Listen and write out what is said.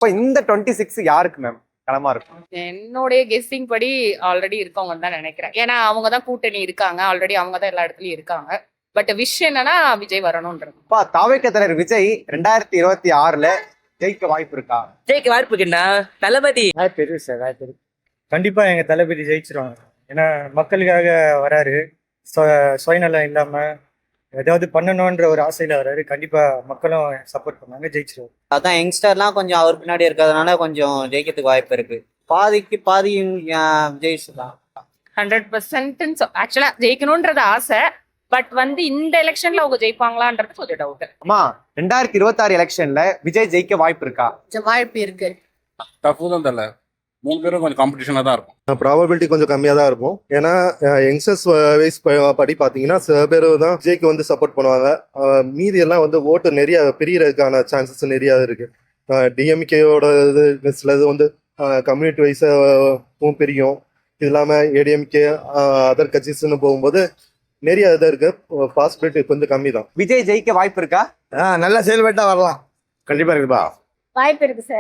இப்போ இந்த 26 யாருக்கு மேம் களமா இருக்கும்? என்னுடைய கெஸ்ஸிங் படி ஆல்ரெடி இருக்கவங்கன்னு தான் நினைக்கிறேன். ஏன்னா அவங்க தான் கூட்டணி இருக்காங்க, ஆல்ரெடி அவங்க தான் எல்லா இடத்துலயும் இருக்காங்க. பட் விஷயம் என்னன்னா விஜய் வரணும்ன்றது. அப்பா தாவேக்க தலைவர் விஜய் 2026ல ஜெயிக்க வாய்ப்பு இருக்கா? ஜெயிக்க வாய்ப்பு இருக்குண்ணா. தளபதி வாய்ப்பு இருக்கு சார், வாய்ப்பு இருக்கு. கண்டிப்பா எங்க தளபதி ஜெயிச்சிருவாங்க. ஏன்னா மக்களுக்காக வராரு, சுயநலம் இல்லாம ஏதாவது பண்ணணும்ன்ற ஒரு ஆசையில வராரு. கண்டிப்பா மக்களும் சப்போர்ட் பண்ணாங்க, ஜெயிச்சிருவாரு. அதான் யங்ஸ்டர்லாம் கொஞ்சம் அவர் பின்னாடி இருக்கிறதுனால கொஞ்சம் ஜெயிக்கிறதுக்கு வாய்ப்பு இருக்கு. பாதிக்கு பாதி விஜய் தான் 100% ஆக்சுவலா ஜெயிக்கணும்ன்றது ஆசை. பட் இந்த எலெக்ஷன்ல அவங்க ஜெயிப்பாங்களான்றது கொஞ்சம் டவுட். அம்மா 2026 எலெக்ஷன்ல விஜய் ஜெயிக்க வாய்ப்பு இருக்கா? வாய்ப்பு இருக்கு. டஃப் தான் தெரியல, 3 பேரும் கொஞ்சம் காம்படிஷனாக தான் இருக்கும். ப்ராபபிலிட்டி கொஞ்சம் கம்மியாக தான் இருக்கும். ஏன்னா யங்ஸ்டர்ஸ் வைஸ் படி பார்த்தீங்கன்னா சில பேர் தான் விஜய்க்கு வந்து சப்போர்ட் பண்ணுவாங்க. மீதி எல்லாம் வந்து ஓட்டு நிறைய பிரியறதுக்கான சான்சஸ் நிறையா இருக்கு. டிஎம்கேயோட இது சிலது வந்து கம்யூனிட்டி வைஸும் பிரியும். இது இல்லாமல் ஏடிஎம்கே அதர் கட்சிஸ்ன்னு போகும்போது நிறைய இது இருக்கு. பாசிபிலிட்டி கொஞ்சம் கம்மி தான். விஜய் ஜெயிக்க வாய்ப்பு இருக்கா? நல்லா செயல்பட்டா வரலாம். கண்டிப்பாக இருக்குப்பா. வாய்ப்பு இருக்கு சார்.